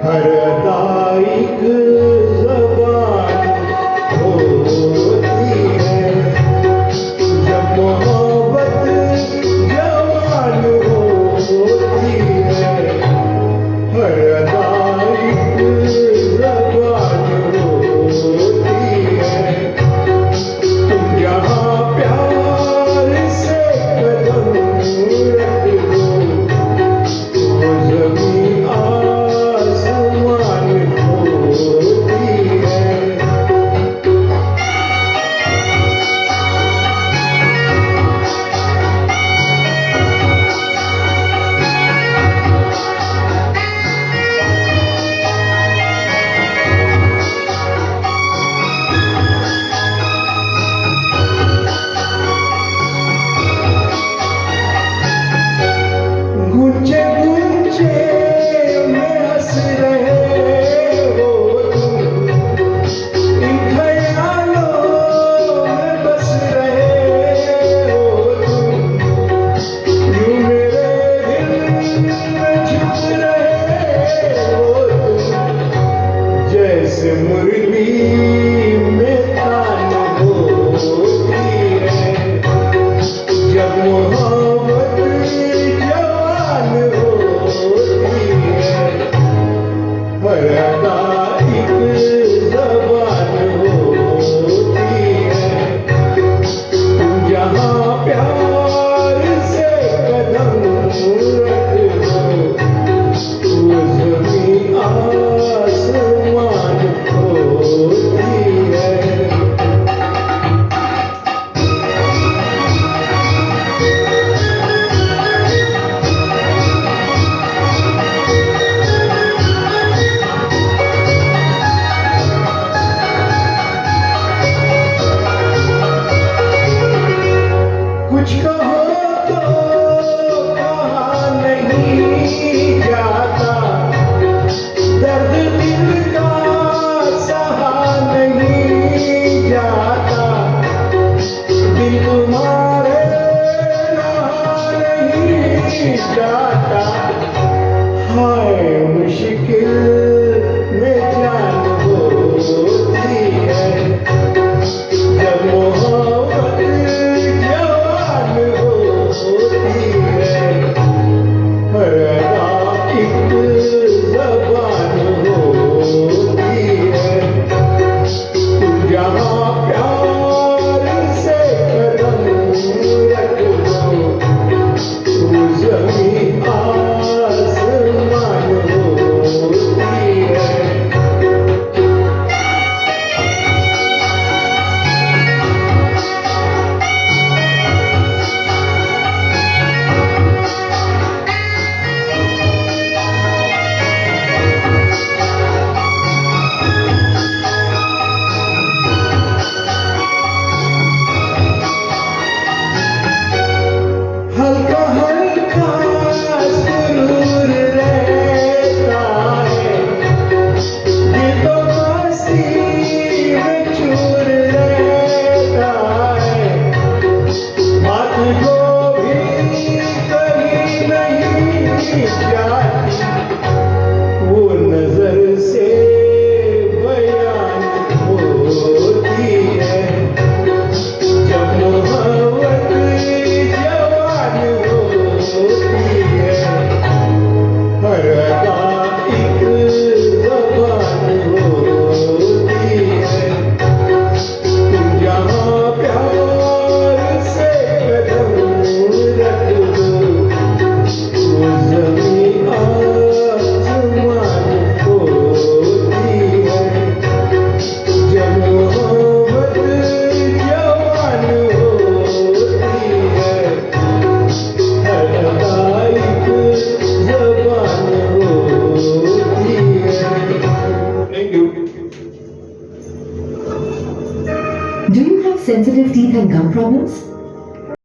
हरदाइक ज़बान होती है जब मोहब्बत जवान होती है। हरदाइक ज़बान होती है तुम जहाँ प्यार से कदम रख दो वो ज़मीं आसमान होती है। गुंजे गुंजे में हंस रहे हो तुम इन ख्यालों में बस रहे हो तुम यूं मेरे दिल में छुप रहे हो तुम जैसे मुरली में तान होती है जब मोहब्बत जवान होती है। हरदाइक ज़बान होती है तुम जहाँ प्यार से कदम रख दो वो ज़मीं आसमान होती है। कुछ कहो तो कहा नहीं जाता दर्द दिल का सहा नहीं जाता दिल तुम्हारे रहा नहीं जाता। हाय मुश्किल में जान होती है जब मोहब्बत जवान होती है। हरदाइक ज़बान होती है तुम जहाँ प्यार से कदम रख दो वो ज़मीं आसमान होती है। हल्का हल्का सुरूर रहता है ये तो मस्ती में चूर रहता है बात को भी कहीं नहीं जाती वो नजर से बयान होती है जब मोहब्बत जवान होती है। हरदाइक ज़बान होती है तुम जहाँ प्यार से कदम रख दो वो ज़मीं आसमान होती है जब मोहब्बत जवान होती है। हरदाइक ज़बान होती है। Thank you. Do you have sensitive teeth and gum problems?